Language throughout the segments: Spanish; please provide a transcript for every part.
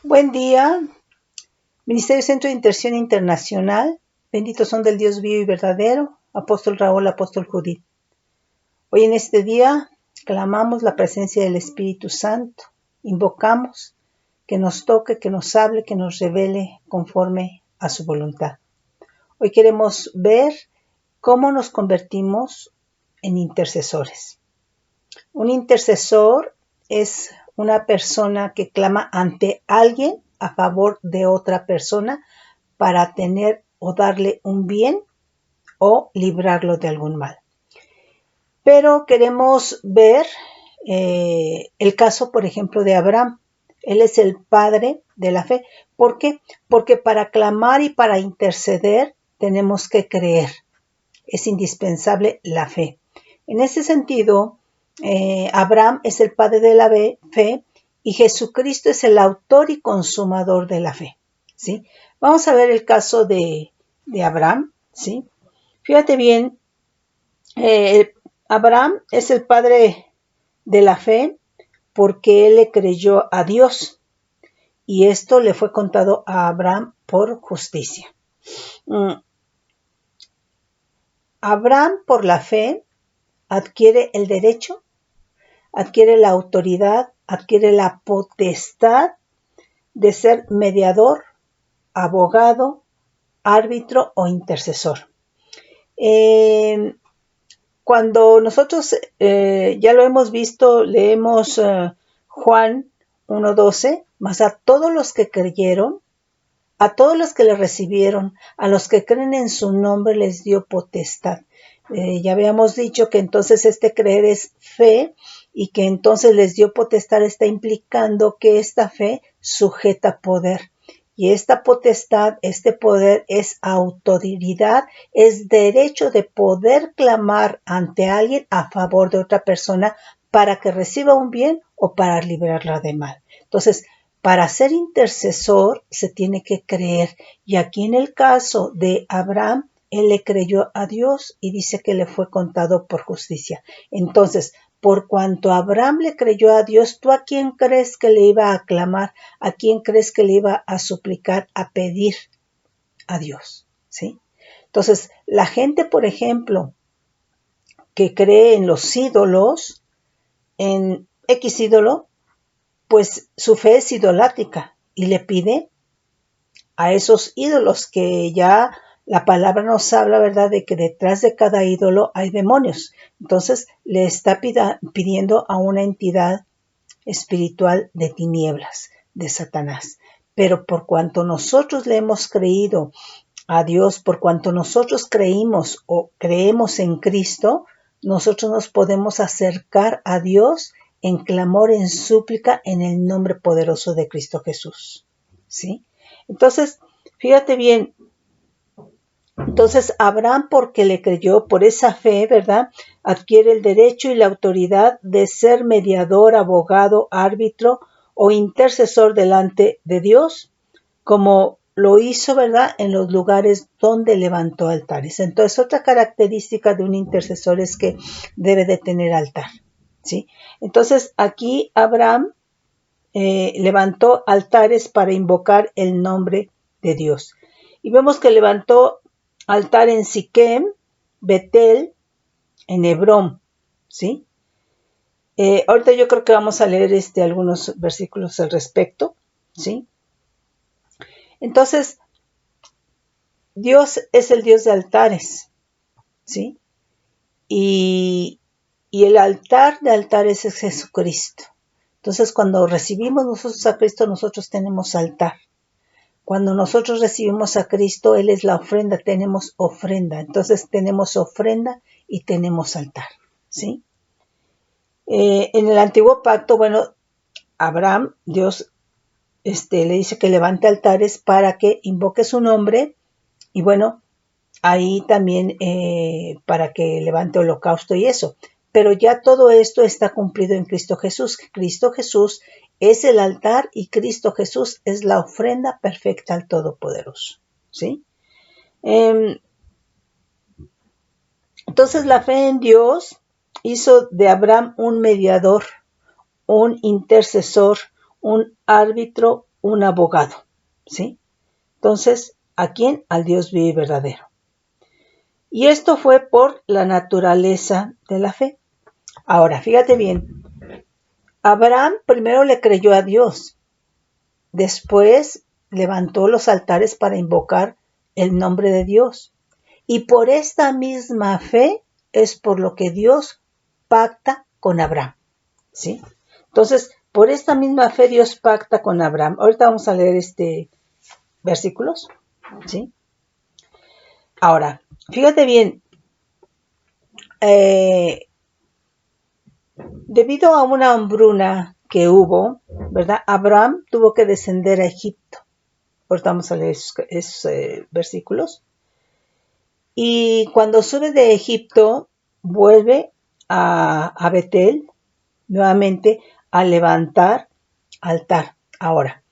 Buen día, Ministerio Centro de Intercesión Internacional. Benditos son del Dios vivo y verdadero, Apóstol Raúl, Apóstol Judith. Hoy en este día clamamos la presencia del Espíritu Santo. Invocamos que nos toque, que nos hable, que nos revele conforme a su voluntad. Hoy queremos ver cómo nos convertimos en intercesores. Un intercesor es una persona que clama ante alguien a favor de otra persona para tener o darle un bien o librarlo de algún mal. Pero queremos ver el caso, por ejemplo, de Abraham. Él es el padre de la fe. ¿Por qué? Porque para clamar y para interceder tenemos que creer. Es indispensable la fe. En ese sentido, Abraham es el padre de la fe y Jesucristo es el autor y consumador de la fe, ¿sí? Vamos a ver el caso de Abraham, ¿sí? Fíjate bien, Abraham es el padre de la fe porque él le creyó a Dios y esto le fue contado a Abraham por justicia. Abraham, por la fe, adquiere el derecho, adquiere la autoridad, adquiere la potestad de ser mediador, abogado, árbitro o intercesor. Cuando nosotros ya lo hemos visto, leemos Juan 1:12, mas a todos los que creyeron, a todos los que le recibieron, a los que creen en su nombre les dio potestad. Ya habíamos dicho que entonces este creer es fe y que entonces les dio potestad está implicando que esta fe sujeta poder. Y esta potestad, este poder es autoridad, es derecho de poder clamar ante alguien a favor de otra persona para que reciba un bien o para librarla de mal. Entonces, para ser intercesor se tiene que creer. Y aquí en el caso de Abraham, él le creyó a Dios y dice que le fue contado por justicia. Entonces, por cuanto Abraham le creyó a Dios, ¿tú a quién crees que le iba a clamar? ¿A quién crees que le iba a suplicar, a pedir a Dios? ¿Sí? Entonces, la gente, por ejemplo, que cree en los ídolos, en X ídolo, pues su fe es idolátrica y le pide a esos ídolos que ya la palabra nos habla, ¿verdad?, de que detrás de cada ídolo hay demonios. Entonces le está pidiendo a una entidad espiritual de tinieblas, de Satanás. Pero por cuanto nosotros le hemos creído a Dios, por cuanto nosotros creímos o creemos en Cristo, nosotros nos podemos acercar a Dios en clamor, en súplica, en el nombre poderoso de Cristo Jesús. ¿Sí? Entonces, fíjate bien, entonces Abraham, porque le creyó, por esa fe, ¿verdad?, adquiere el derecho y la autoridad de ser mediador, abogado, árbitro o intercesor delante de Dios, como lo hizo, ¿verdad?, en los lugares donde levantó altares. Entonces, otra característica de un intercesor es que debe de tener altar, ¿sí? Entonces, aquí Abraham levantó altares para invocar el nombre de Dios. Y vemos que levantó altar en Siquem, Betel, en Hebrón, ¿sí? Ahorita yo creo que vamos a leer algunos versículos al respecto, ¿sí? Entonces, Dios es el Dios de altares, ¿sí? Y el altar de altares es Jesucristo. Entonces, cuando recibimos nosotros a Cristo, nosotros tenemos altar. Cuando nosotros recibimos a Cristo, Él es la ofrenda, tenemos ofrenda. Entonces, tenemos ofrenda y tenemos altar, ¿sí? En el antiguo pacto, bueno, Abraham, Dios le dice que levante altares para que invoque su nombre y bueno, ahí también para que levante holocausto y eso. Pero ya todo esto está cumplido en Cristo Jesús. Cristo Jesús es el altar y Cristo Jesús es la ofrenda perfecta al Todopoderoso, ¿sí? Entonces la fe en Dios hizo de Abraham un mediador, un intercesor, un árbitro un abogado, ¿sí? Entonces, ¿a quién? Al Dios vivo y verdadero. Y esto fue por la naturaleza de la fe. Ahora, fíjate bien, Abraham primero le creyó a Dios, después levantó los altares para invocar el nombre de Dios. Y por esta misma fe es por lo que Dios pacta con Abraham, ¿sí? Entonces, por esta misma fe Dios pacta con Abraham. Ahorita vamos a leer versículos, ¿sí? Ahora, fíjate bien, debido a una hambruna que hubo, ¿verdad? Abraham tuvo que descender a Egipto. Ahorita vamos a leer esos versículos. Y cuando sube de Egipto, vuelve a Betel, nuevamente a levantar altar. Ahora,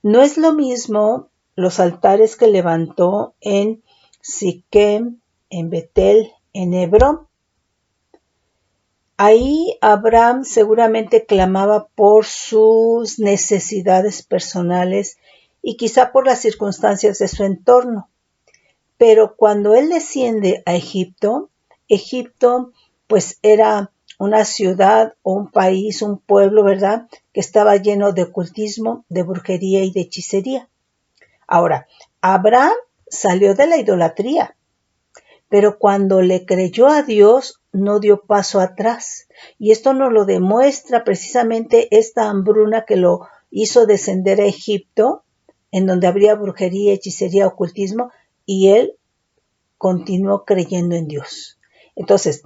no es lo mismo los altares que levantó en Siquem, en Betel, en Hebrón. Ahí Abraham seguramente clamaba por sus necesidades personales y quizá por las circunstancias de su entorno. Pero cuando él desciende a Egipto, Egipto pues era una ciudad o un país, un pueblo, ¿verdad? Que estaba lleno de ocultismo, de brujería y de hechicería. Ahora, Abraham salió de la idolatría, pero cuando le creyó a Dios no dio paso atrás. Y esto nos lo demuestra precisamente esta hambruna que lo hizo descender a Egipto, en donde habría brujería, hechicería, ocultismo, y él continuó creyendo en Dios. Entonces,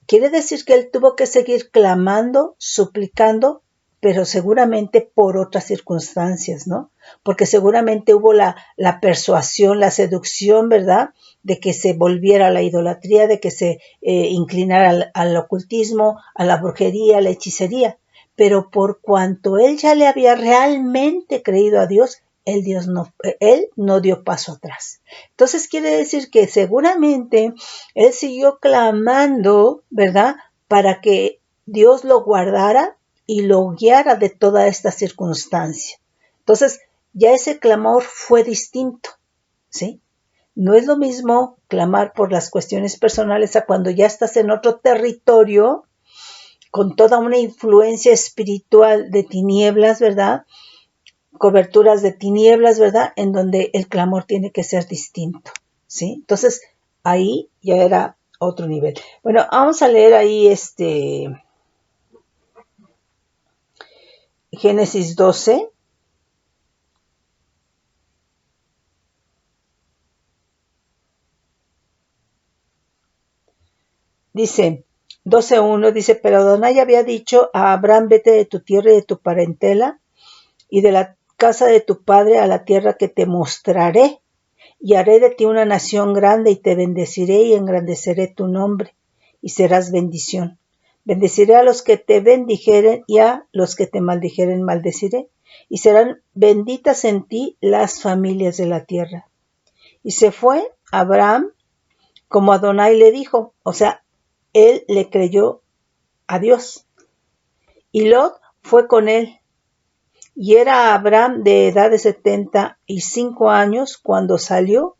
quiere decir que él tuvo que seguir clamando, suplicando, pero seguramente por otras circunstancias, ¿no? Porque seguramente hubo la persuasión, la seducción, ¿verdad? De que se volviera a la idolatría, de que se inclinara al ocultismo, a la brujería, a la hechicería. Pero por cuanto él ya le había realmente creído a Dios, él no dio paso atrás. Entonces quiere decir que seguramente él siguió clamando, ¿verdad? Para que Dios lo guardara y lo guiara de toda esta circunstancia. Entonces, ya ese clamor fue distinto, ¿sí? No es lo mismo clamar por las cuestiones personales a cuando ya estás en otro territorio con toda una influencia espiritual de tinieblas, ¿verdad? Coberturas de tinieblas, ¿verdad? En donde el clamor tiene que ser distinto, ¿sí? Entonces, ahí ya era otro nivel. Bueno, vamos a leer ahí Génesis 12. Dice, 12:1, dice, pero Adonai había dicho a Abraham, vete de tu tierra y de tu parentela y de la casa de tu padre a la tierra que te mostraré, y haré de ti una nación grande y te bendeciré y engrandeceré tu nombre y serás bendición. Bendeciré a los que te bendijeren y a los que te maldijeren maldeciré, y serán benditas en ti las familias de la tierra. Y se fue Abraham como Adonai le dijo, o sea, él le creyó a Dios. Y Lot fue con él. Y era Abraham de edad de 75 años cuando salió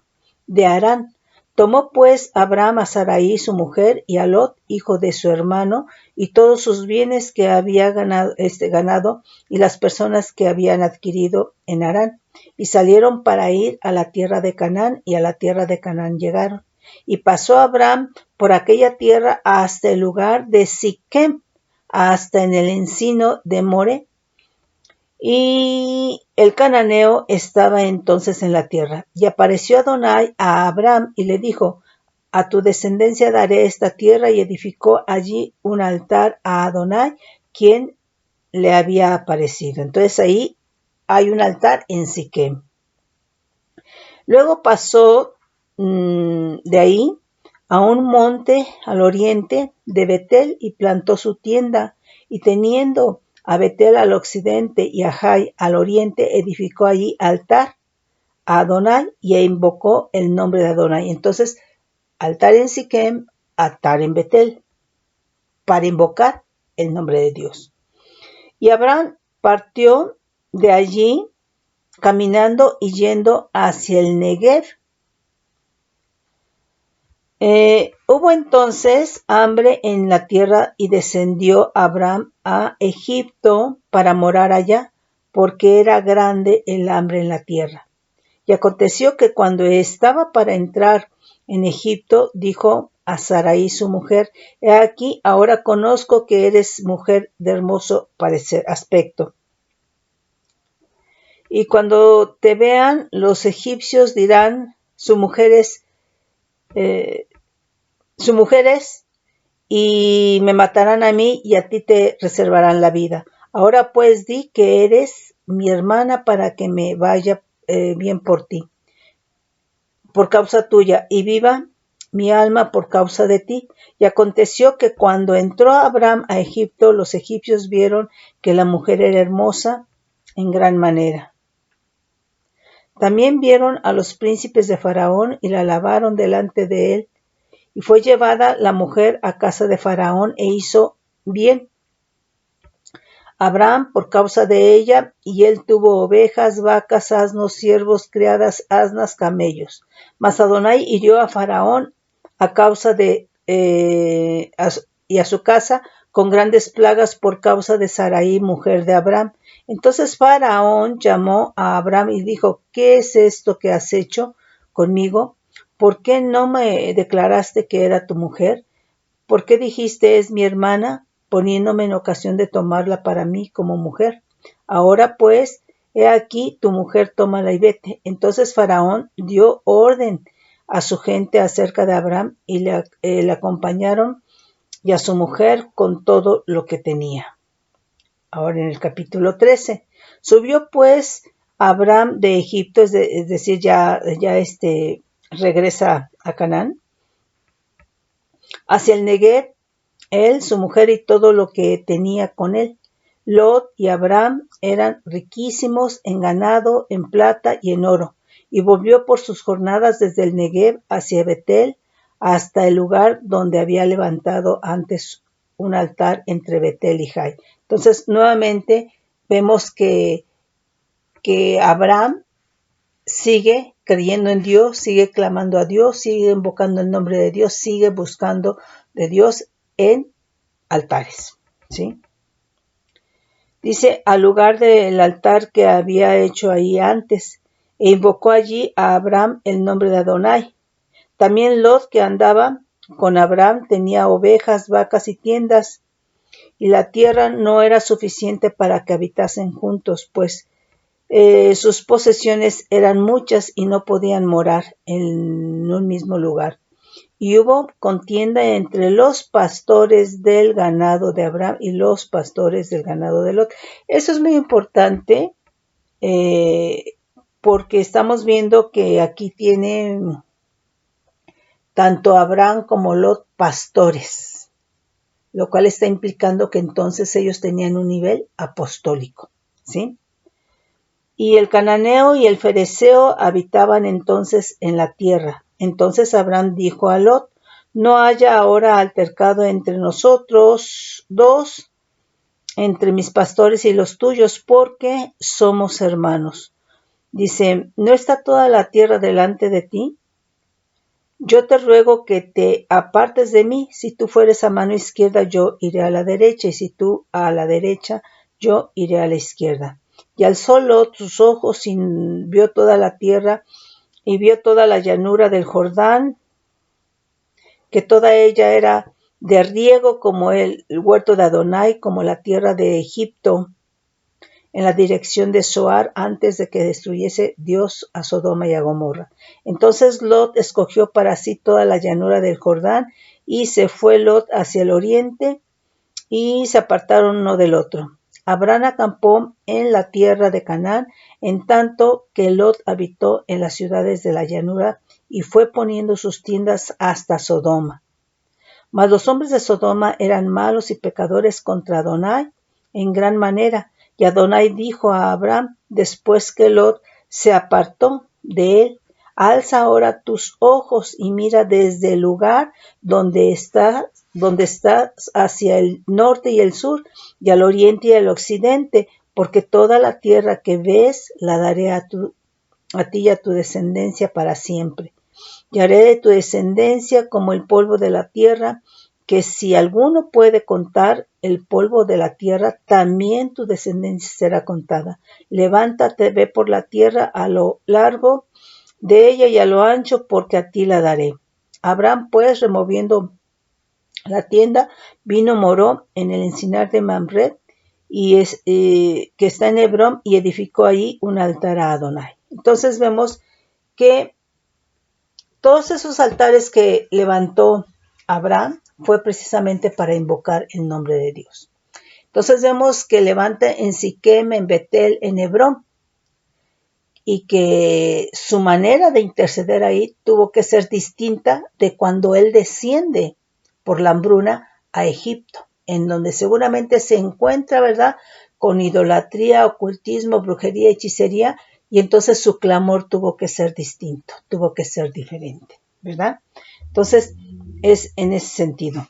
de Harán. Tomó pues Abraham a Sarai su mujer y a Lot, hijo de su hermano, y todos sus bienes que había ganado y las personas que habían adquirido en Harán. Y salieron para ir a la tierra de Canaán, y a la tierra de Canaán llegaron. Y pasó Abraham por aquella tierra hasta el lugar de Siquem, hasta en el encino de More, y el cananeo estaba entonces en la tierra. Y apareció Adonai a Abraham y le dijo, a tu descendencia daré esta tierra, y edificó allí un altar a Adonai, quien le había aparecido. Entonces ahí hay un altar en Siquem. Luego pasó de ahí a un monte al oriente de Betel y plantó su tienda, y teniendo a Betel al occidente y a Jai al oriente, edificó allí altar a Adonai y invocó el nombre de Adonai. Entonces, altar en Siquem, altar en Betel, para invocar el nombre de Dios. Y Abraham partió de allí caminando y yendo hacia el Negev. Hubo entonces hambre en la tierra y descendió Abram a Egipto para morar allá, porque era grande el hambre en la tierra. Y aconteció que cuando estaba para entrar en Egipto, dijo a Sarai su mujer: He aquí, ahora conozco que eres mujer de hermoso aspecto. Y cuando te vean, los egipcios dirán: su mujer es, y me matarán a mí, y a ti te reservarán la vida. Ahora pues di que eres mi hermana, para que me vaya bien por ti, por causa tuya, y viva mi alma por causa de ti. Y aconteció que cuando entró Abram a Egipto, los egipcios vieron que la mujer era hermosa en gran manera. También vieron a los príncipes de Faraón y la alabaron delante de él. Y fue llevada la mujer a casa de Faraón e hizo bien Abram por causa de ella, y él tuvo ovejas, vacas, asnos, siervos, criadas, asnas, camellos. Mas Adonai hirió a Faraón a causa de y a su casa con grandes plagas por causa de Sarai, mujer de Abram. Entonces Faraón llamó a Abram y dijo: ¿Qué es esto que has hecho conmigo? ¿Por qué no me declaraste que era tu mujer? ¿Por qué dijiste: es mi hermana, poniéndome en ocasión de tomarla para mí como mujer? Ahora pues, he aquí, tu mujer, tómala y vete. Entonces Faraón dio orden a su gente acerca de Abram, y le acompañaron, y a su mujer con todo lo que tenía. Ahora en el capítulo 13. Subió pues Abram de Egipto, es decir, ya regresa a Canaán, hacia el Negev, él, su mujer y todo lo que tenía con él. Lot y Abram eran riquísimos en ganado, en plata y en oro, y volvió por sus jornadas desde el Negev hacia Betel, hasta el lugar donde había levantado antes un altar entre Betel y Jai. Entonces, nuevamente vemos que Abram sigue creyendo en Dios, sigue clamando a Dios, sigue invocando el nombre de Dios, sigue buscando de Dios en altares, ¿sí? Dice: al lugar del altar que había hecho ahí antes, e invocó allí a Abram el nombre de Adonai. También Lot, que andaba con Abram, tenía ovejas, vacas y tiendas, y la tierra no era suficiente para que habitasen juntos, pues sus posesiones eran muchas y no podían morar en un mismo lugar. Y hubo contienda entre los pastores del ganado de Abram y los pastores del ganado de Lot. Eso es muy importante, porque estamos viendo que aquí tienen tanto Abram como Lot pastores, lo cual está implicando que entonces ellos tenían un nivel apostólico, ¿sí? Y el cananeo y el fereceo habitaban entonces en la tierra. Entonces Abram dijo a Lot: no haya ahora altercado entre nosotros dos, entre mis pastores y los tuyos, porque somos hermanos. Dice: ¿no está toda la tierra delante de ti? Yo te ruego que te apartes de mí. Si tú fueres a mano izquierda, yo iré a la derecha, y si tú a la derecha, yo iré a la izquierda. Y alzó Lot sus ojos y vio toda la tierra, y vio toda la llanura del Jordán, que toda ella era de riego, como el huerto de Adonai, como la tierra de Egipto, en la dirección de Zoar, antes de que destruyese Dios a Sodoma y a Gomorra. Entonces Lot escogió para sí toda la llanura del Jordán, y se fue Lot hacia el oriente, y se apartaron uno del otro. Abram acampó en la tierra de Canaán, en tanto que Lot habitó en las ciudades de la llanura, y fue poniendo sus tiendas hasta Sodoma. Mas los hombres de Sodoma eran malos y pecadores contra Adonai en gran manera. Y Adonai dijo a Abram, después que Lot se apartó de él: alza ahora tus ojos y mira desde el lugar donde estás hacia el norte y el sur, y al oriente y al occidente, porque toda la tierra que ves la daré a ti y a tu descendencia para siempre. Y haré de tu descendencia como el polvo de la tierra, que si alguno puede contar el polvo de la tierra, también tu descendencia será contada. Levántate, ve por la tierra a lo largo de ella y a lo ancho, porque a ti la daré. Abraham, pues, removiendo la tienda, vino, moró en el encinar de Mamre, que está en Hebrón, y edificó allí un altar a Adonai. Entonces vemos que todos esos altares que levantó Abraham fue precisamente para invocar el nombre de Dios. Entonces vemos que levanta en Siquem, en Betel, en Hebrón, y que su manera de interceder ahí tuvo que ser distinta de cuando él desciende por la hambruna a Egipto, en donde seguramente se encuentra, ¿verdad?, con idolatría, ocultismo, brujería, hechicería, y entonces su clamor tuvo que ser distinto, tuvo que ser diferente, ¿verdad? Entonces, es en ese sentido.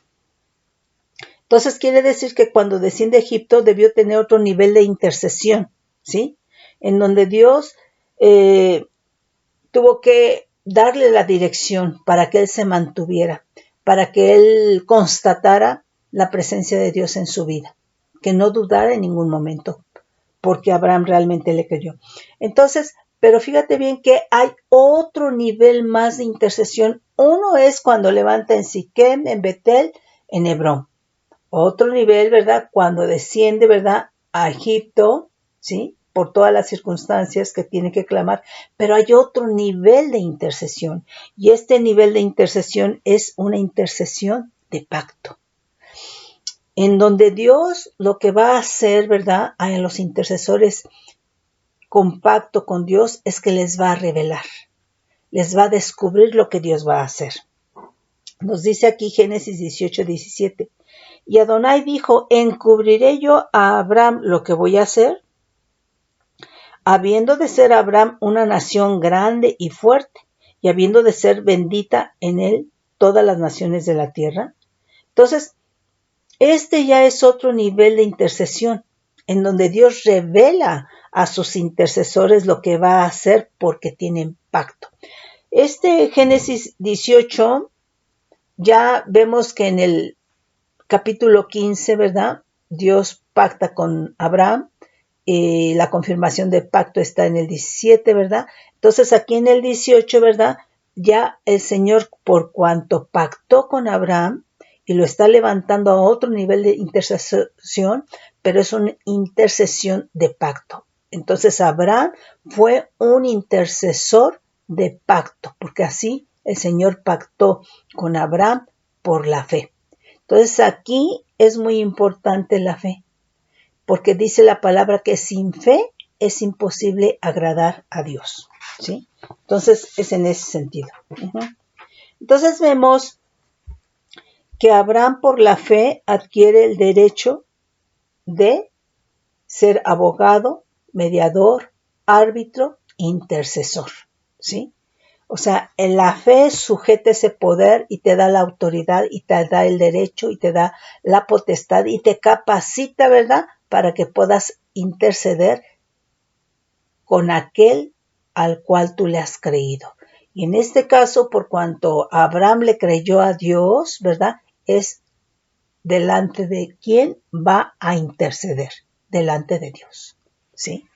Entonces, quiere decir que cuando desciende a Egipto debió tener otro nivel de intercesión, ¿sí? En donde Dios tuvo que darle la dirección para que él se mantuviera, para que él constatara la presencia de Dios en su vida, que no dudara en ningún momento, porque Abraham realmente le creyó. Entonces, pero fíjate bien que hay otro nivel más de intercesión. Uno es cuando levanta en Siquem, en Betel, en Hebrón. Otro nivel, ¿verdad?, cuando desciende, ¿verdad?, a Egipto, ¿sí?, por todas las circunstancias que tiene que clamar, pero hay otro nivel de intercesión, y este nivel de intercesión es una intercesión de pacto, en donde Dios lo que va a hacer, ¿verdad?, a los intercesores con pacto con Dios es que les va a revelar, les va a descubrir lo que Dios va a hacer. Nos dice aquí Génesis 18:17, y Adonai dijo, ¿encubriré yo a Abraham lo que voy a hacer? Habiendo de ser Abraham una nación grande y fuerte, y habiendo de ser bendita en él todas las naciones de la tierra. Entonces, este ya es otro nivel de intercesión, en donde Dios revela a sus intercesores lo que va a hacer porque tienen pacto. Este Génesis 18, ya vemos que en el capítulo 15, ¿verdad?, Dios pacta con Abraham. La confirmación del pacto está en el 17, ¿verdad? Entonces aquí en el 18, ¿verdad?, ya el Señor, por cuanto pactó con Abraham y lo está levantando a otro nivel de intercesión, pero es una intercesión de pacto. Entonces Abraham fue un intercesor de pacto, porque así el Señor pactó con Abraham por la fe. Entonces aquí es muy importante la fe, porque dice la palabra que sin fe es imposible agradar a Dios, ¿sí? Entonces es en ese sentido. Entonces vemos que Abraham por la fe adquiere el derecho de ser abogado, mediador, árbitro, intercesor, ¿sí? O sea, en la fe sujeta ese poder y te da la autoridad y te da el derecho y te da la potestad y te capacita, ¿verdad?, para que puedas interceder con aquel al cual tú le has creído. Y en este caso, por cuanto Abraham le creyó a Dios, ¿verdad?, es delante de quién va a interceder, delante de Dios, ¿sí?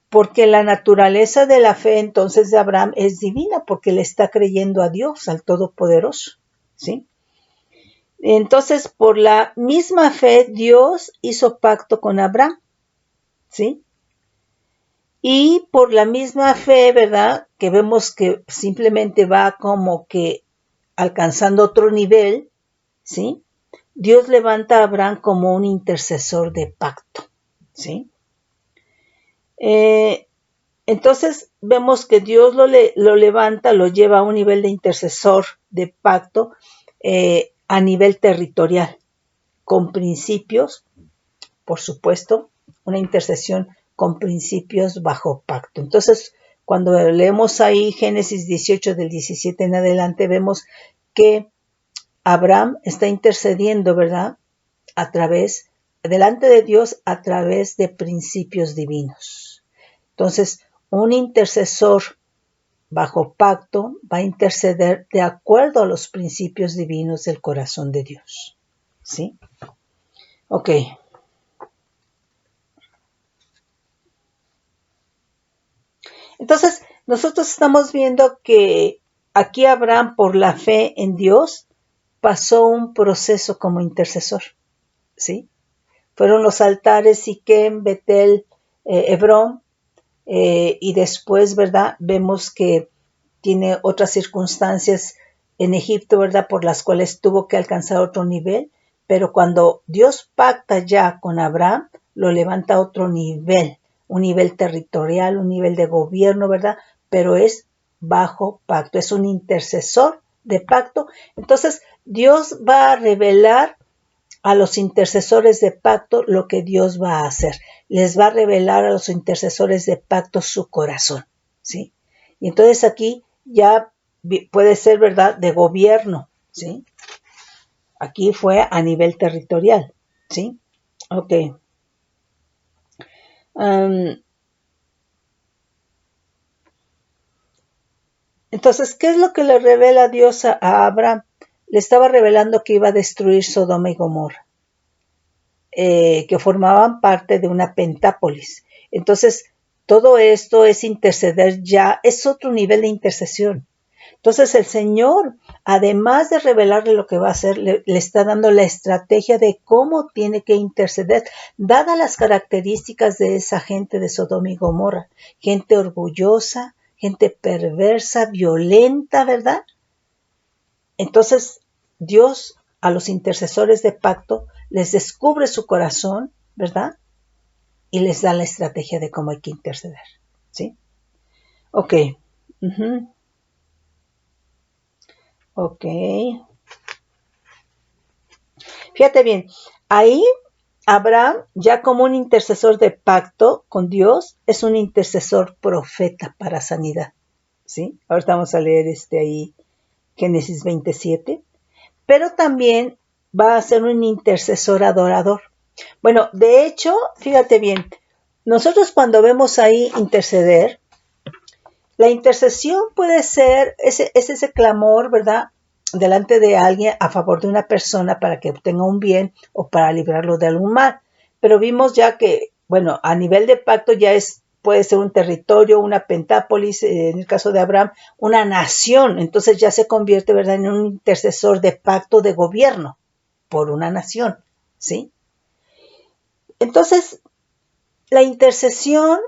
Porque la naturaleza de la fe entonces de Abraham es divina, porque le está creyendo a Dios, al Todopoderoso, ¿sí? Entonces, por la misma fe, Dios hizo pacto con Abraham, ¿sí? Y por la misma fe, ¿verdad?, que vemos que simplemente va como que alcanzando otro nivel, ¿sí?, Dios levanta a Abraham como un intercesor de pacto, ¿sí? Entonces vemos que Dios lo levanta, lo lleva a un nivel de intercesor de pacto a nivel territorial, con principios, por supuesto, una intercesión con principios bajo pacto. Entonces, cuando leemos ahí Génesis 18 del 17 en adelante, vemos que Abraham está intercediendo, ¿verdad?, a través delante de Dios a través de principios divinos. Entonces, un intercesor bajo pacto va a interceder de acuerdo a los principios divinos del corazón de Dios. ¿Sí? Ok. Entonces, nosotros estamos viendo que aquí Abraham, por la fe en Dios, pasó un proceso como intercesor. ¿Sí? Fueron los altares Siquem, Betel, Hebrón, y después, ¿verdad? Vemos que tiene otras circunstancias en Egipto, ¿verdad? Por las cuales tuvo que alcanzar otro nivel, pero cuando Dios pacta ya con Abraham, lo levanta a otro nivel, un nivel territorial, un nivel de gobierno, ¿verdad? Pero es bajo pacto, es un intercesor de pacto. Entonces, Dios va a revelar a los intercesores de pacto lo que Dios va a hacer. Les va a revelar a los intercesores de pacto su corazón, ¿sí? Y entonces aquí ya puede ser, ¿verdad?, de gobierno, ¿sí? Aquí fue a nivel territorial, ¿sí? Ok. Entonces, ¿qué es lo que le revela Dios a Abraham? Le estaba revelando que iba a destruir Sodoma y Gomorra. Que formaban parte de una pentápolis. Entonces, todo esto es interceder ya, es otro nivel de intercesión. Entonces, el Señor, además de revelarle lo que va a hacer, le está dando la estrategia de cómo tiene que interceder, dadas las características de esa gente de Sodoma y Gomorra. Gente orgullosa, gente perversa, violenta, ¿verdad? Entonces, Dios a los intercesores de pacto les descubre su corazón, ¿verdad? Y les da la estrategia de cómo hay que interceder, ¿sí? Ok. Ok. Fíjate bien, ahí Abraham, ya como un intercesor de pacto con Dios, es un intercesor profeta para sanidad, ¿sí? Ahorita vamos a leer ahí Génesis 27. Pero también va a ser un intercesor adorador. Bueno, de hecho, fíjate bien, nosotros cuando vemos ahí interceder, la intercesión puede ser ese clamor, ¿verdad? Delante de alguien a favor de una persona para que obtenga un bien o para librarlo de algún mal. Pero vimos ya que, bueno, a nivel de pacto ya puede ser un territorio, una pentápolis, en el caso de Abraham, una nación. Entonces ya se convierte, ¿verdad?, en un intercesor de pacto de gobierno por una nación, ¿sí? Entonces, la intercesión,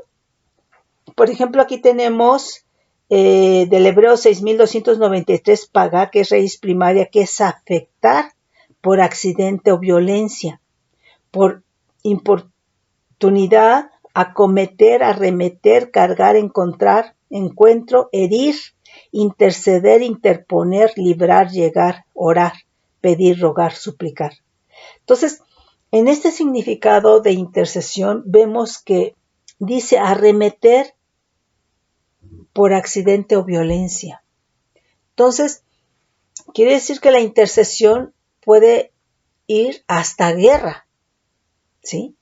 por ejemplo, aquí tenemos del Hebreo 6293, pagá, que es raíz primaria, que es afectar por accidente o violencia, por importunidad, acometer, arremeter, cargar, encontrar, encuentro, herir, interceder, interponer, librar, llegar, orar, pedir, rogar, suplicar. Entonces, en este significado de intercesión vemos que dice arremeter por accidente o violencia. Entonces, quiere decir que la intercesión puede ir hasta guerra, ¿sí?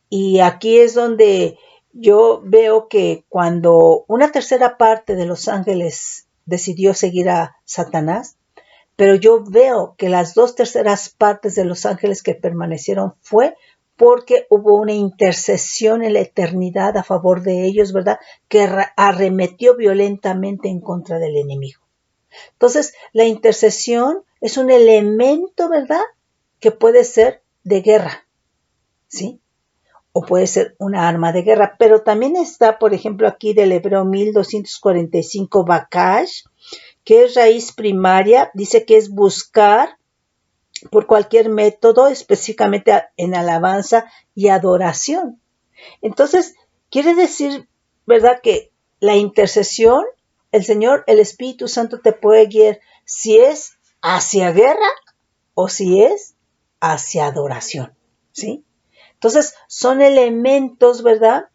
Y aquí es donde yo veo que cuando una tercera parte de los ángeles decidió seguir a Satanás, pero yo veo que las 2/3 partes de los ángeles que permanecieron fue porque hubo una intercesión en la eternidad a favor de ellos, ¿verdad?, que arremetió violentamente en contra del enemigo. Entonces, la intercesión es un elemento, ¿verdad?, que puede ser de guerra, ¿sí? O puede ser una arma de guerra, pero también está, por ejemplo, aquí del Hebreo 1245, Bakash, que es raíz primaria, dice que es buscar por cualquier método, específicamente en alabanza y adoración. Entonces, quiere decir, ¿verdad?, que la intercesión, el Señor, el Espíritu Santo te puede guiar si es hacia guerra o si es hacia adoración, ¿sí? Entonces, son elementos, ¿verdad?,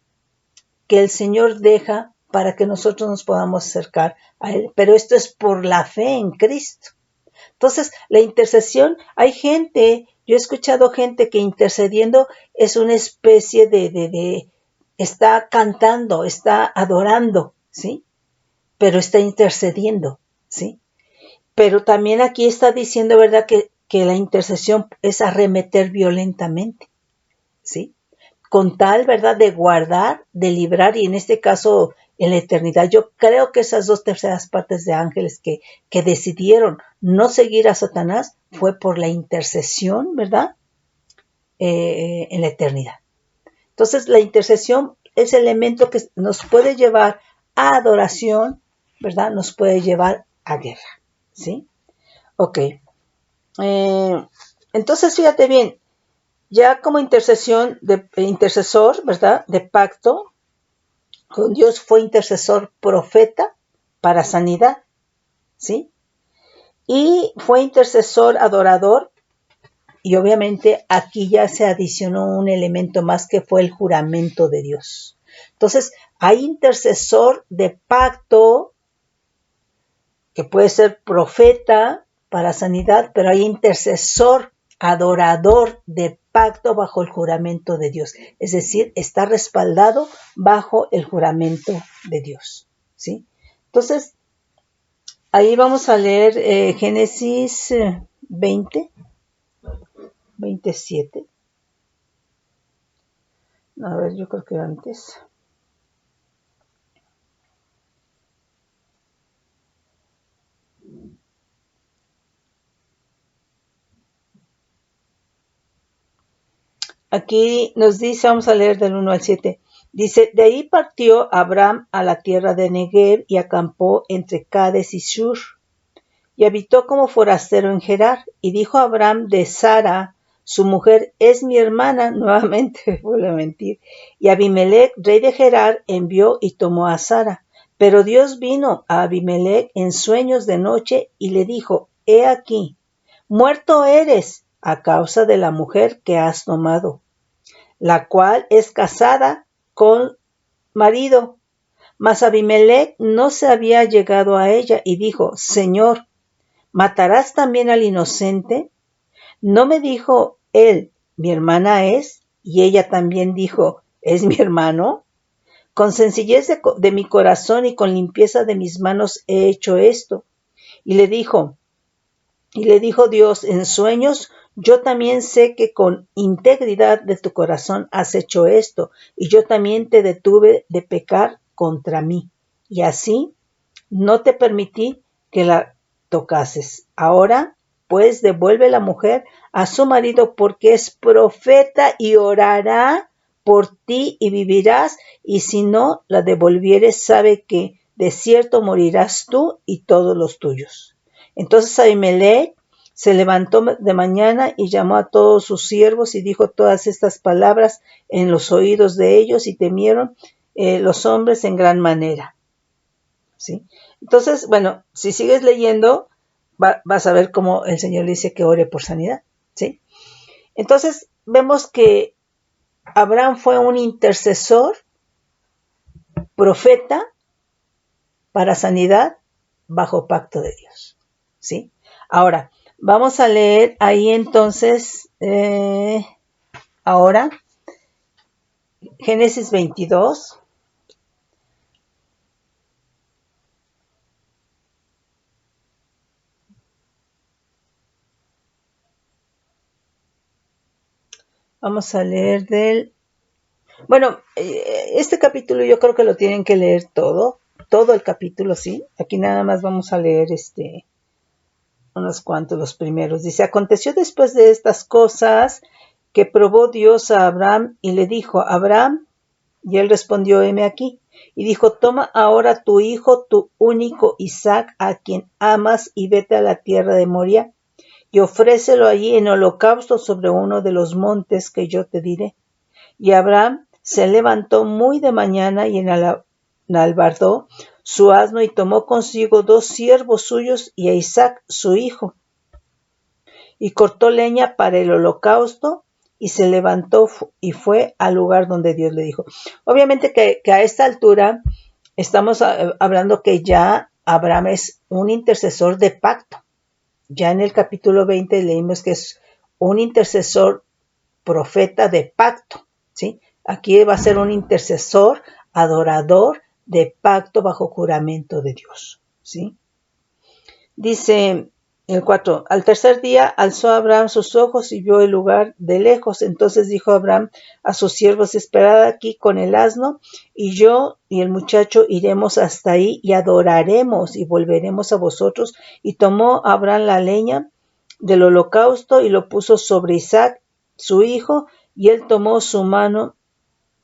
que el Señor deja para que nosotros nos podamos acercar a Él. Pero esto es por la fe en Cristo. Entonces, la intercesión, hay gente Yo he escuchado gente que intercediendo es una especie está cantando, está adorando, ¿sí? Pero está intercediendo, ¿sí? Pero también aquí está diciendo, ¿verdad?, que la intercesión es arremeter violentamente, ¿sí? Con tal, ¿verdad?, de guardar, de librar, y en este caso, en la eternidad. Yo creo que esas 2/3 partes de ángeles que decidieron no seguir a Satanás fue por la intercesión, ¿verdad?, en la eternidad. Entonces, la intercesión es el elemento que nos puede llevar a adoración, ¿verdad? Nos puede llevar a guerra, ¿sí? Ok. Entonces, fíjate bien, ya como intercesor, ¿verdad?, de pacto, con Dios fue intercesor profeta para sanidad, ¿sí? Y fue intercesor adorador, y obviamente aquí ya se adicionó un elemento más que fue el juramento de Dios. Entonces, hay intercesor de pacto, que puede ser profeta para sanidad, pero hay intercesor adorador de pacto bajo el juramento de Dios. Es decir, está respaldado bajo el juramento de Dios, ¿sí? Entonces, ahí vamos a leer Génesis 20, 27. A ver, yo creo que antes. Aquí nos dice, vamos a leer del 1 al 7. Dice, de ahí partió Abraham a la tierra de Negev y acampó entre Cades y Shur. Y habitó como forastero en Gerar. Y dijo Abraham de Sara, su mujer, es mi hermana, nuevamente vuelve a mentir. Y Abimelech, rey de Gerar, envió y tomó a Sara. Pero Dios vino a Abimelech en sueños de noche y le dijo, he aquí, muerto eres a causa de la mujer que has tomado, la cual es casada con marido. Mas Abimelech no se había llegado a ella y dijo, Señor, ¿matarás también al inocente? ¿No me dijo él, mi hermana es? Y ella también dijo, ¿es mi hermano? Con sencillez de mi corazón y con limpieza de mis manos he hecho esto. Y le dijo Dios en sueños, yo también sé que con integridad de tu corazón has hecho esto, y yo también te detuve de pecar contra mí. Y así no te permití que la tocases. Ahora, pues, devuelve la mujer a su marido porque es profeta y orará por ti y vivirás, y si no la devolvieres, sabe que de cierto morirás tú y todos los tuyos. Entonces Abimelech se levantó de mañana y llamó a todos sus siervos y dijo todas estas palabras en los oídos de ellos, y temieron los hombres en gran manera, ¿sí? Entonces, bueno, si sigues leyendo, vas a ver cómo el Señor dice que ore por sanidad, ¿sí? Entonces, vemos que Abraham fue un intercesor, profeta para sanidad bajo pacto de Dios, ¿sí? Ahora, vamos a leer ahí entonces, ahora, Génesis 22. Vamos a leer bueno, este capítulo yo creo que lo tienen que leer todo el capítulo, ¿sí? Aquí nada más vamos a leer unos cuantos, los primeros. Dice, aconteció después de estas cosas que probó Dios a Abraham y le dijo, Abraham, y él respondió, heme aquí. Y dijo, toma ahora tu hijo, tu único Isaac, a quien amas, y vete a la tierra de Moria, y ofrécelo allí en holocausto sobre uno de los montes que yo te diré. Y Abraham se levantó muy de mañana y enalbardó su asno y tomó consigo 2 siervos suyos y a Isaac su hijo. Y cortó leña para el holocausto y se levantó y fue al lugar donde Dios le dijo. Obviamente que a esta altura estamos hablando que ya Abraham es un intercesor de pacto. Ya en el capítulo 20 leímos que es un intercesor profeta de pacto, ¿sí? Aquí va a ser un intercesor, adorador de pacto bajo juramento de Dios, ¿sí? Dice el 4, al tercer día alzó Abraham sus ojos y vio el lugar de lejos. Entonces dijo Abraham a sus siervos, esperad aquí con el asno, y yo y el muchacho iremos hasta ahí y adoraremos y volveremos a vosotros. Y tomó Abraham la leña del holocausto y lo puso sobre Isaac, su hijo, y él tomó su mano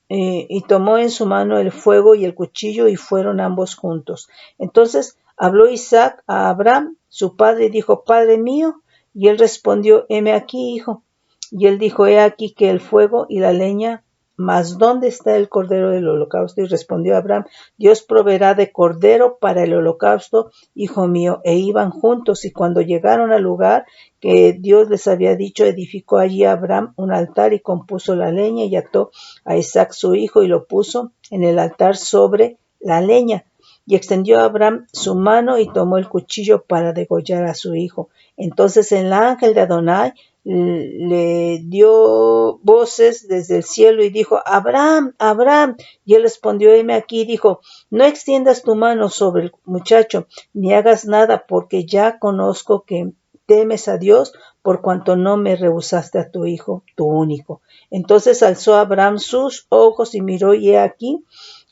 y tomó en su mano el fuego y el cuchillo y fueron ambos juntos. Entonces habló Isaac a Abraham, su padre, y dijo, Padre mío. Y él respondió, heme aquí, hijo. Y él dijo, he aquí que el fuego y la leña, mas ¿dónde está el cordero del holocausto? Y respondió Abraham, Dios proveerá de cordero para el holocausto, hijo mío. E iban juntos, y cuando llegaron al lugar que Dios les había dicho, edificó allí Abraham un altar y compuso la leña y ató a Isaac su hijo y lo puso en el altar sobre la leña. Y extendió Abraham su mano y tomó el cuchillo para degollar a su hijo. Entonces el ángel de Adonai le dio voces desde el cielo y dijo, Abraham, Abraham. Y él respondió, heme aquí, y dijo, no extiendas tu mano sobre el muchacho, ni hagas nada, porque ya conozco que temes a Dios, por cuanto no me rehusaste a tu hijo, tu único. Entonces alzó Abraham sus ojos y miró, y he aquí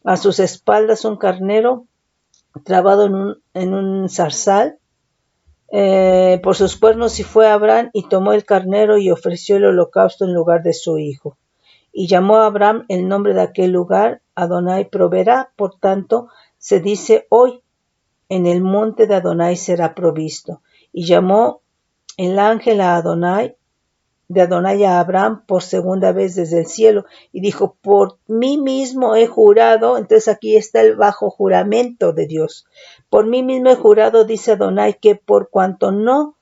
a sus espaldas un carnero trabado en un zarzal por sus cuernos, y fue Abraham y tomó el carnero y ofreció el holocausto en lugar de su hijo. Y llamó a Abraham el nombre de aquel lugar, Adonai proveerá. Por tanto, se dice hoy, en el monte de Adonai será provisto. Y llamó el ángel de Adonai a Abraham por segunda vez desde el cielo, y dijo, por mí mismo he jurado. Entonces aquí está el bajo juramento de Dios. Por mí mismo he jurado, dice Adonai, que por cuanto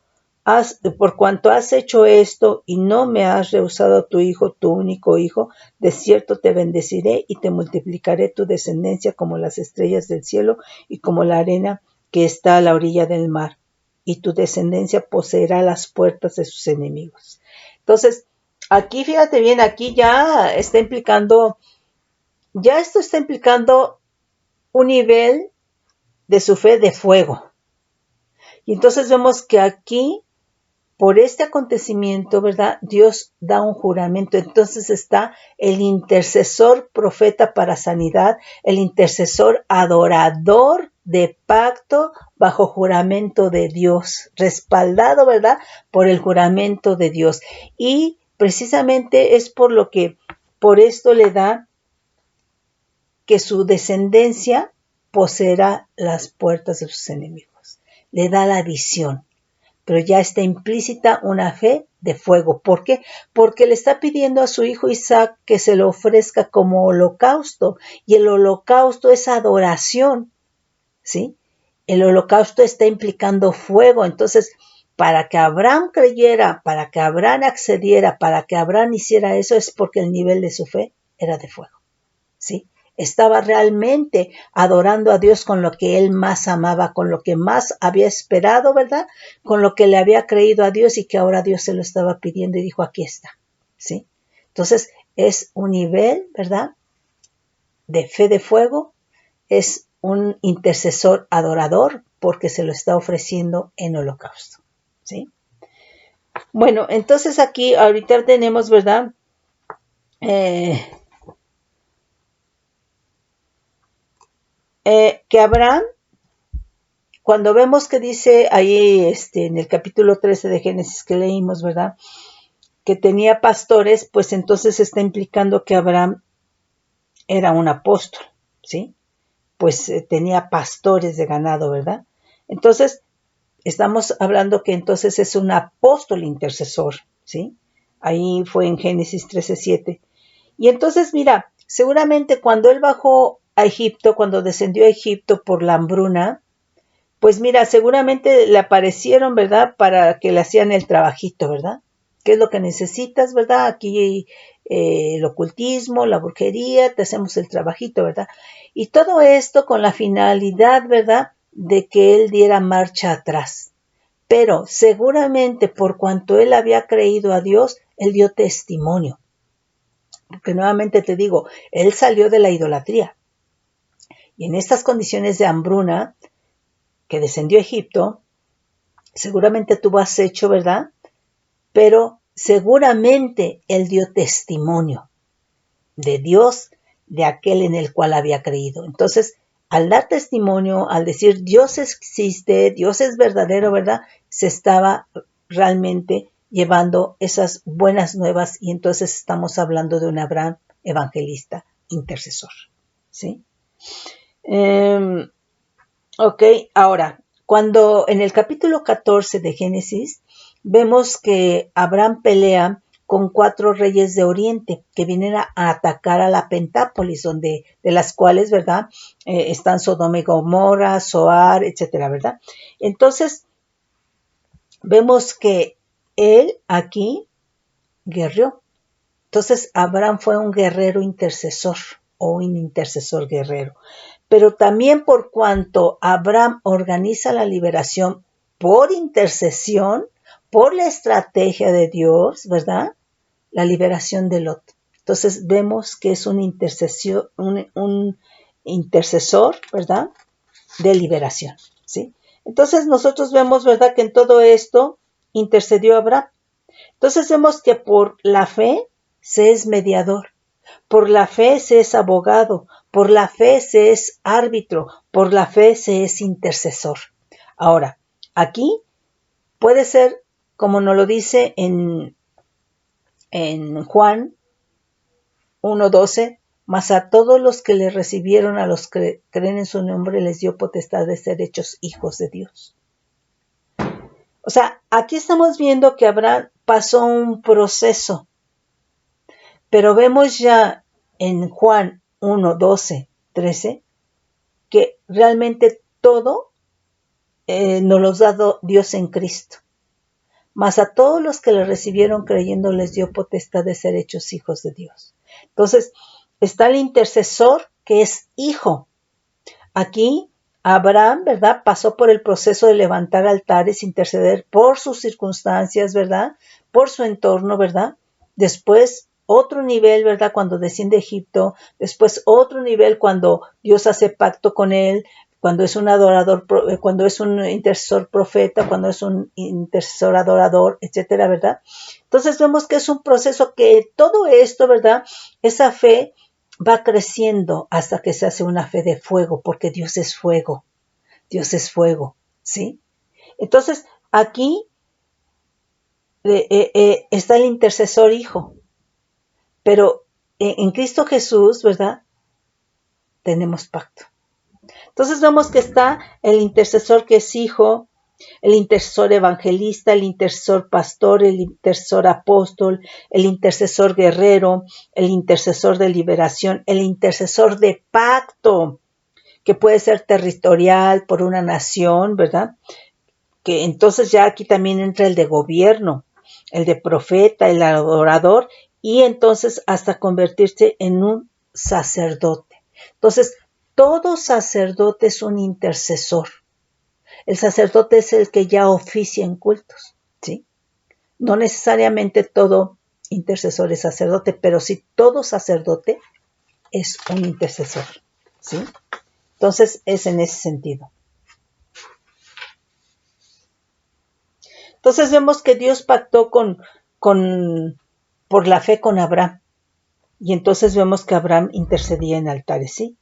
has hecho esto y no me has rehusado a tu hijo, tu único hijo, de cierto te bendeciré y te multiplicaré tu descendencia como las estrellas del cielo y como la arena que está a la orilla del mar, y tu descendencia poseerá las puertas de sus enemigos. Entonces, aquí fíjate bien, aquí ya esto está implicando un nivel de su fe de fuego. Y entonces vemos que aquí, por este acontecimiento, ¿verdad? Dios da un juramento. Entonces está el intercesor profeta para sanidad, el intercesor adorador de pacto bajo juramento de Dios, respaldado, ¿verdad? Por el juramento de Dios. Y precisamente es por esto le da que su descendencia poseerá las puertas de sus enemigos. Le da la visión. Pero ya está implícita una fe de fuego. ¿Por qué? Porque le está pidiendo a su hijo Isaac que se lo ofrezca como holocausto. Y el holocausto es adoración, ¿sí? El holocausto está implicando fuego. Entonces, para que Abraham creyera, para que Abraham accediera, para que Abraham hiciera eso, es porque el nivel de su fe era de fuego, ¿sí? Estaba realmente adorando a Dios con lo que él más amaba, con lo que más había esperado, ¿verdad? Con lo que le había creído a Dios y que ahora Dios se lo estaba pidiendo y dijo, aquí está, ¿sí? Entonces, es un nivel, ¿verdad? De fe de fuego, es un intercesor adorador porque se lo está ofreciendo en holocausto, ¿sí? Bueno, entonces aquí ahorita tenemos, ¿verdad? Que Abraham, cuando vemos que dice ahí en el capítulo 13 de Génesis que leímos, ¿verdad? Que tenía pastores, pues entonces está implicando que Abraham era un apóstol, ¿sí? Pues tenía pastores de ganado, ¿verdad? Entonces, estamos hablando que entonces es un apóstol intercesor, ¿sí? Ahí fue en Génesis 13:7. Y entonces, mira, seguramente cuando él bajó a Egipto, cuando descendió a Egipto por la hambruna, pues mira, seguramente le aparecieron, ¿verdad? Para que le hacían el trabajito, ¿verdad? ¿Qué es lo que necesitas, verdad? Aquí el ocultismo, la brujería, te hacemos el trabajito, ¿verdad? Y todo esto con la finalidad, ¿verdad? De que él diera marcha atrás. pero seguramente por cuanto él había creído a Dios, él dio testimonio. Porque nuevamente te digo, él salió de la idolatría. Y en estas condiciones de hambruna que descendió a Egipto, seguramente tuvo acecho, ¿verdad? Pero seguramente él dio testimonio de Dios, de aquel en el cual había creído. Entonces, al dar testimonio, al decir Dios existe, Dios es verdadero, ¿verdad? Se estaba realmente llevando esas buenas nuevas y entonces estamos hablando de un Abraham evangelista, intercesor. ¿Sí? Ok, ahora, cuando en el capítulo 14 de Génesis vemos que Abraham pelea con 4 reyes de Oriente que vienen a atacar a la Pentápolis, de las cuales, ¿verdad? Están Sodoma y Gomorra, Zoar, etcétera, ¿verdad? Entonces, vemos que él aquí guerreó. Entonces, Abraham fue un guerrero intercesor o un intercesor guerrero. Pero también por cuanto Abraham organiza la liberación por intercesión, por la estrategia de Dios, ¿verdad? La liberación de Lot. Entonces vemos que es un intercesor, ¿verdad? De liberación, ¿sí? Entonces nosotros vemos, ¿verdad? Que en todo esto intercedió Abraham. Entonces vemos que por la fe se es mediador. Por la fe se es abogado, por la fe se es árbitro, por la fe se es intercesor. Ahora, aquí puede ser, como nos lo dice en Juan 1:12, mas a todos los que le recibieron, a los que creen en su nombre, les dio potestad de ser hechos hijos de Dios. O sea, aquí estamos viendo que Abraham pasó un proceso, pero vemos ya en Juan 1:12-13 que realmente todo nos lo ha dado Dios en Cristo. Mas a todos los que le recibieron creyendo les dio potestad de ser hechos hijos de Dios. Entonces, está el intercesor que es hijo. Aquí Abraham, ¿verdad? Pasó por el proceso de levantar altares, interceder por sus circunstancias, ¿verdad? Por su entorno, ¿verdad? Después otro nivel, ¿verdad? Cuando desciende a Egipto, después otro nivel cuando Dios hace pacto con él, cuando es un adorador, cuando es un intercesor profeta, cuando es un intercesor adorador, etcétera, ¿verdad? Entonces vemos que es un proceso que todo esto, ¿verdad? Esa fe va creciendo hasta que se hace una fe de fuego, porque Dios es fuego, ¿sí? Entonces, aquí está el intercesor hijo, pero en Cristo Jesús, ¿verdad? Tenemos pacto. Entonces vemos que está el intercesor que es hijo, el intercesor evangelista, el intercesor pastor, el intercesor apóstol, el intercesor guerrero, el intercesor de liberación, el intercesor de pacto, que puede ser territorial por una nación, ¿verdad? Que entonces ya aquí también entra el de gobierno, el de profeta, el adorador, y entonces hasta convertirse en un sacerdote. Entonces, todo sacerdote es un intercesor. El sacerdote es el que ya oficia en cultos, ¿sí? No necesariamente todo intercesor es sacerdote, pero sí todo sacerdote es un intercesor, ¿sí? Entonces es en ese sentido. Entonces vemos que Dios pactó por la fe con Abraham. Y entonces vemos que Abraham intercedía en altares, ¿sí?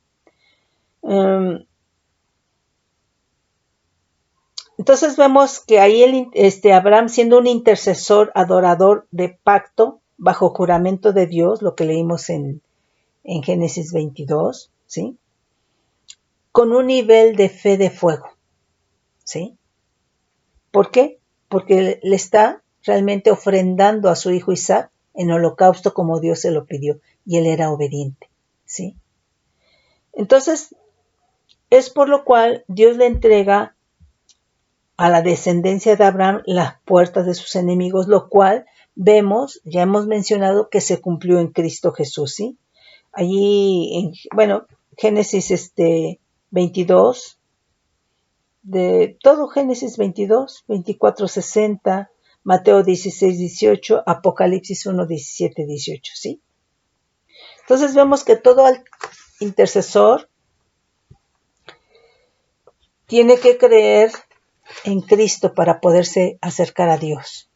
Entonces vemos que ahí Abraham, siendo un intercesor, adorador de pacto, bajo juramento de Dios, lo que leímos en Génesis 22, ¿sí? Con un nivel de fe de fuego, ¿sí? ¿Por qué? Porque le está realmente ofrendando a su hijo Isaac en holocausto como Dios se lo pidió, y él era obediente, ¿sí? Entonces, es por lo cual Dios le entrega a la descendencia de Abraham las puertas de sus enemigos, lo cual vemos, ya hemos mencionado que se cumplió en Cristo Jesús, ¿sí? Allí, Génesis 22, de todo Génesis 22, 24, 60, Mateo 16, 18, Apocalipsis 1, 17, 18, ¿sí? Entonces vemos que todo intercesor tiene que creer en Cristo para poderse acercar a Dios,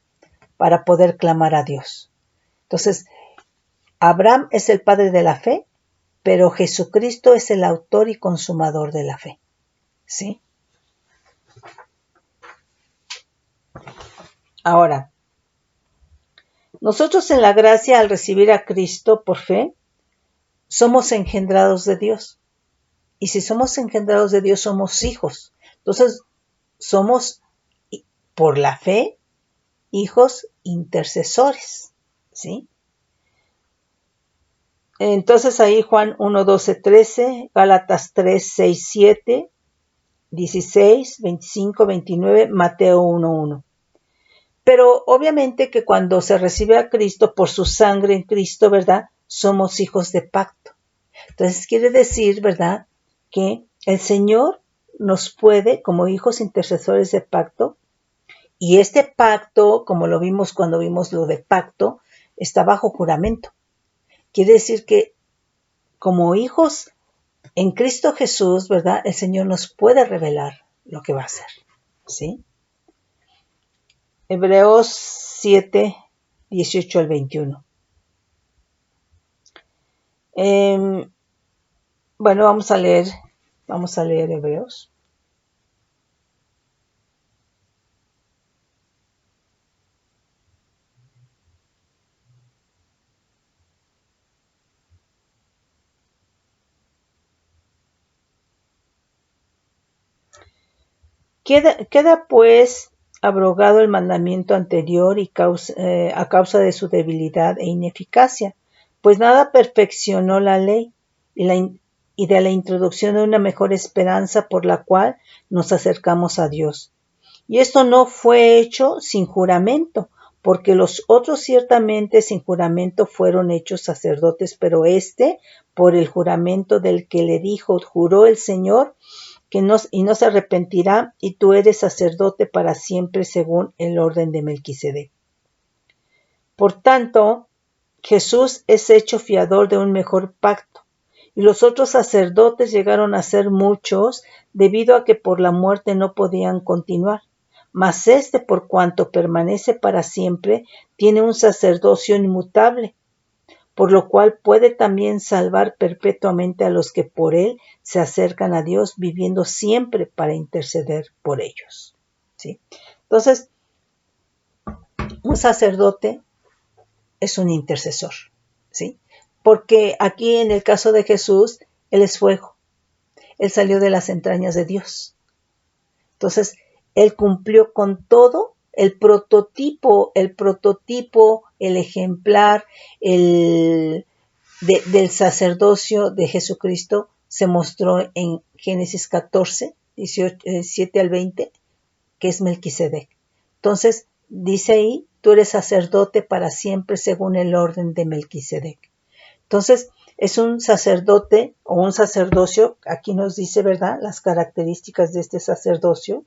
para poder clamar a Dios. Entonces, Abraham es el padre de la fe, pero Jesucristo es el autor y consumador de la fe, ¿sí? Ahora, nosotros en la gracia, al recibir a Cristo por fe, somos engendrados de Dios. Y si somos engendrados de Dios, somos hijos. Entonces, somos, por la fe, hijos intercesores, ¿sí? Entonces ahí Juan 1, 12, 13, Gálatas 3, 6, 7, 16, 25, 29, Mateo 1, 1. Pero obviamente que cuando se recibe a Cristo por su sangre en Cristo, ¿verdad? Somos hijos de pacto. Entonces quiere decir, ¿verdad? Que el Señor nos puede, como hijos intercesores de pacto, y este pacto, como lo vimos cuando vimos lo de pacto, está bajo juramento. Quiere decir que como hijos en Cristo Jesús, ¿verdad? El Señor nos puede revelar lo que va a hacer, ¿sí? Hebreos 7, 18 al 21. Bueno, vamos a leer Hebreos. Queda pues abrogado el mandamiento anterior a causa de su debilidad e ineficacia, pues nada perfeccionó la ley y de la introducción de una mejor esperanza por la cual nos acercamos a Dios. Y esto no fue hecho sin juramento, porque los otros ciertamente sin juramento fueron hechos sacerdotes, pero por el juramento del que le dijo, juró el Señor, y no se arrepentirá, y tú eres sacerdote para siempre según el orden de Melquisedec. Por tanto, Jesús es hecho fiador de un mejor pacto, y los otros sacerdotes llegaron a ser muchos debido a que por la muerte no podían continuar. Mas por cuanto permanece para siempre, tiene un sacerdocio inmutable, por lo cual puede también salvar perpetuamente a los que por él se acercan a Dios, viviendo siempre para interceder por ellos, ¿sí? Entonces, un sacerdote es un intercesor, ¿sí? Porque aquí en el caso de Jesús, él es fuego, él salió de las entrañas de Dios. Entonces, él cumplió con todo el prototipo, el ejemplar, del sacerdocio de Jesucristo se mostró en Génesis 14, 7 al 20, que es Melquisedec. Entonces, dice ahí, tú eres sacerdote para siempre según el orden de Melquisedec. Entonces, es un sacerdote o un sacerdocio, aquí nos dice, ¿verdad?, las características de este sacerdocio.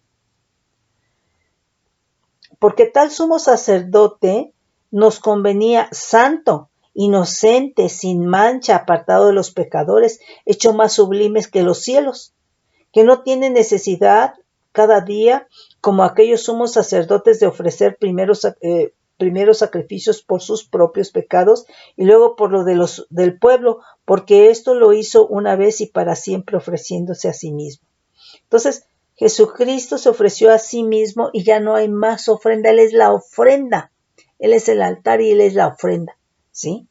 Porque tal sumo sacerdote nos convenía santo, inocente, sin mancha, apartado de los pecadores, hecho más sublimes que los cielos, que no tiene necesidad cada día, como aquellos sumos sacerdotes, de ofrecer primeros sacrificios por sus propios pecados y luego por lo del pueblo, porque esto lo hizo una vez y para siempre, ofreciéndose a sí mismo. Entonces, Jesucristo se ofreció a sí mismo y ya no hay más ofrenda. Él es la ofrenda. Él es el altar y Él es la ofrenda, ¿sí?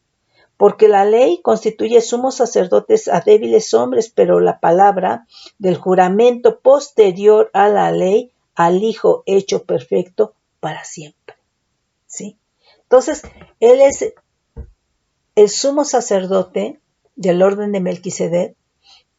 Porque la ley constituye sumos sacerdotes a débiles hombres, pero la palabra del juramento posterior a la ley, al Hijo hecho perfecto para siempre, ¿sí? Entonces, Él es el sumo sacerdote del orden de Melquisedec,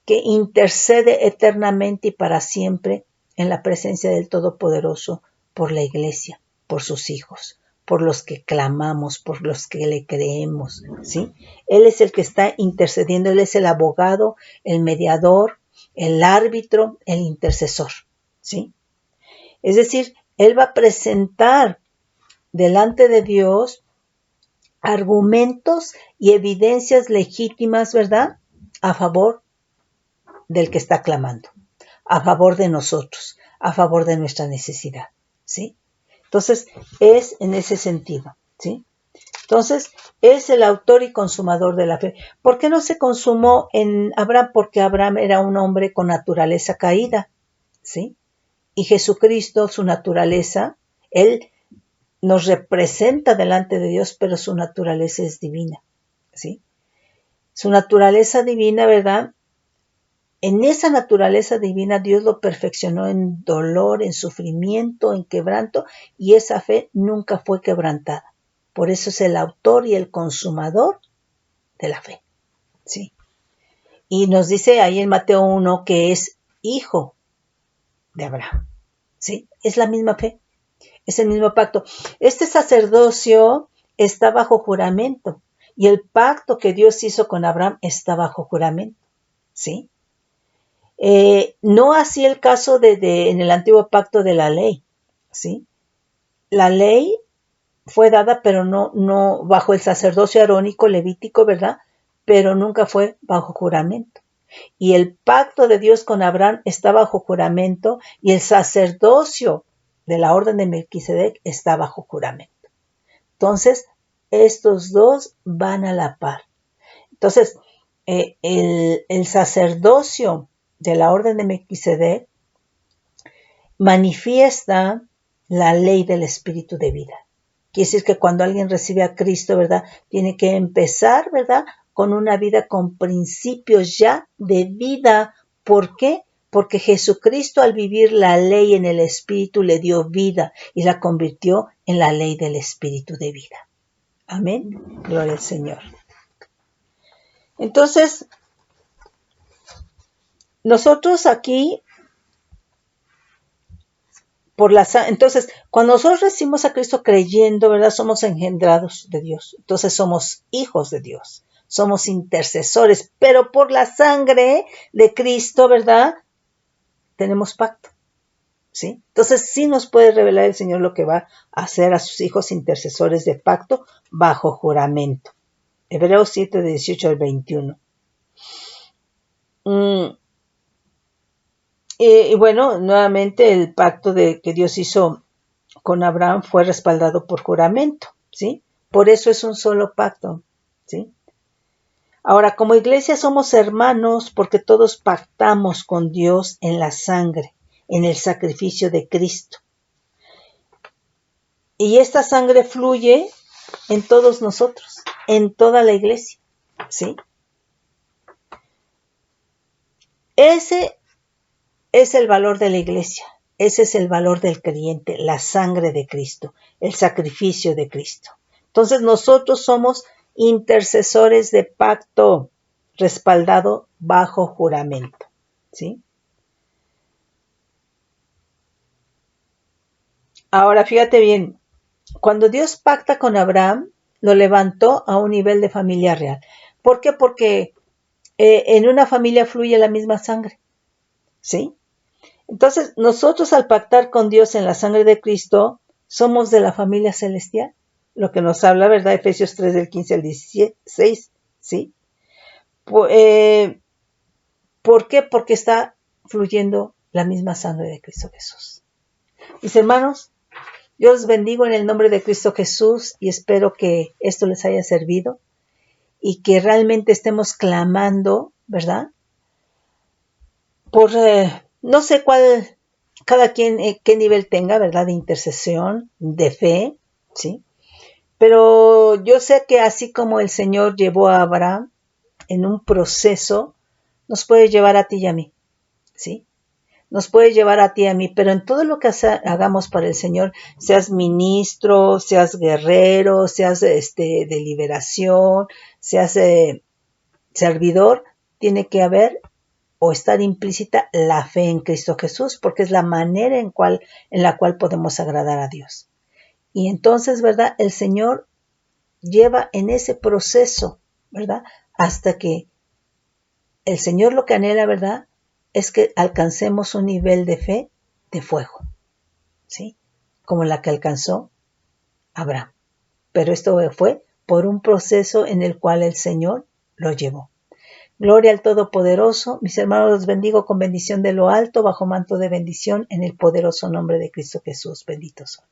que intercede eternamente y para siempre en la presencia del Todopoderoso por la Iglesia, por sus hijos, por los que clamamos, por los que le creemos, ¿sí? Él es el que está intercediendo, Él es el abogado, el mediador, el árbitro, el intercesor, ¿sí? Es decir, él va a presentar delante de Dios argumentos y evidencias legítimas, ¿verdad? A favor del que está clamando, a favor de nosotros, a favor de nuestra necesidad, ¿sí? Entonces, es en ese sentido, ¿sí? Entonces, es el autor y consumador de la fe. ¿Por qué no se consumó en Abraham? Porque Abraham era un hombre con naturaleza caída, ¿sí? Y Jesucristo, su naturaleza, él nos representa delante de Dios, pero su naturaleza es divina, ¿sí? Su naturaleza divina, ¿verdad? En esa naturaleza divina Dios lo perfeccionó en dolor, en sufrimiento, en quebranto, y esa fe nunca fue quebrantada. Por eso es el autor y el consumador de la fe, ¿sí? Y nos dice ahí en Mateo 1 que es hijo de Abraham, ¿sí? Es la misma fe, es el mismo pacto. Este sacerdocio está bajo juramento y el pacto que Dios hizo con Abraham está bajo juramento, ¿sí? No así el caso en el antiguo pacto de la ley, ¿sí? La ley fue dada, pero no bajo el sacerdocio arónico levítico, ¿verdad? Pero nunca fue bajo juramento. Y el pacto de Dios con Abraham está bajo juramento y el sacerdocio de la orden de Melquisedec está bajo juramento. Entonces, estos dos van a la par. Entonces, el sacerdocio de la orden de Melquisedec manifiesta la ley del espíritu de vida. Quiere decir que cuando alguien recibe a Cristo, ¿verdad? Tiene que empezar, ¿verdad? Con una vida con principios ya de vida. ¿Por qué? Porque Jesucristo al vivir la ley en el espíritu le dio vida y la convirtió en la ley del espíritu de vida. Amén. Gloria al Señor. Entonces, nosotros aquí entonces, cuando nosotros recibimos a Cristo creyendo, ¿verdad? Somos engendrados de Dios. Entonces somos hijos de Dios. Somos intercesores, pero por la sangre de Cristo, ¿verdad? Tenemos pacto, ¿sí? Entonces sí nos puede revelar el Señor lo que va a hacer a sus hijos intercesores de pacto bajo juramento. Hebreos 7, 18 al 21. Y bueno, nuevamente el pacto que Dios hizo con Abraham fue respaldado por juramento, ¿sí? Por eso es un solo pacto, ¿sí? Ahora, como iglesia somos hermanos porque todos pactamos con Dios en la sangre, en el sacrificio de Cristo. Y esta sangre fluye en todos nosotros, en toda la iglesia, ¿sí? Ese es el valor de la iglesia. Ese es el valor del creyente, la sangre de Cristo, el sacrificio de Cristo. Entonces nosotros somos intercesores de pacto respaldado bajo juramento, ¿sí? Ahora fíjate bien, cuando Dios pacta con Abraham, lo levantó a un nivel de familia real. ¿Por qué? Porque en una familia fluye la misma sangre, ¿sí? Entonces, nosotros al pactar con Dios en la sangre de Cristo, somos de la familia celestial, lo que nos habla, ¿verdad? Efesios 3 del 15 al 16, ¿sí? ¿Por qué? Porque está fluyendo la misma sangre de Cristo Jesús. Mis hermanos, yo los bendigo en el nombre de Cristo Jesús y espero que esto les haya servido y que realmente estemos clamando, ¿verdad? Por, no sé cuál, cada quien, qué nivel tenga, ¿verdad? De intercesión, de fe, ¿sí? Pero yo sé que así como el Señor llevó a Abraham en un proceso, nos puede llevar a ti y a mí, ¿sí? Nos puede llevar a ti y a mí, pero en todo lo que hagamos para el Señor, seas ministro, seas guerrero, seas de liberación, seas servidor, tiene que haber o estar implícita la fe en Cristo Jesús, porque es la manera en la cual podemos agradar a Dios. Y entonces, ¿verdad? El Señor lleva en ese proceso, ¿verdad? Hasta que el Señor lo que anhela, ¿verdad? Es que alcancemos un nivel de fe de fuego, ¿sí? Como la que alcanzó Abraham. Pero esto fue por un proceso en el cual el Señor lo llevó. Gloria al Todopoderoso. Mis hermanos, los bendigo con bendición de lo alto, bajo manto de bendición, en el poderoso nombre de Cristo Jesús. Benditos son.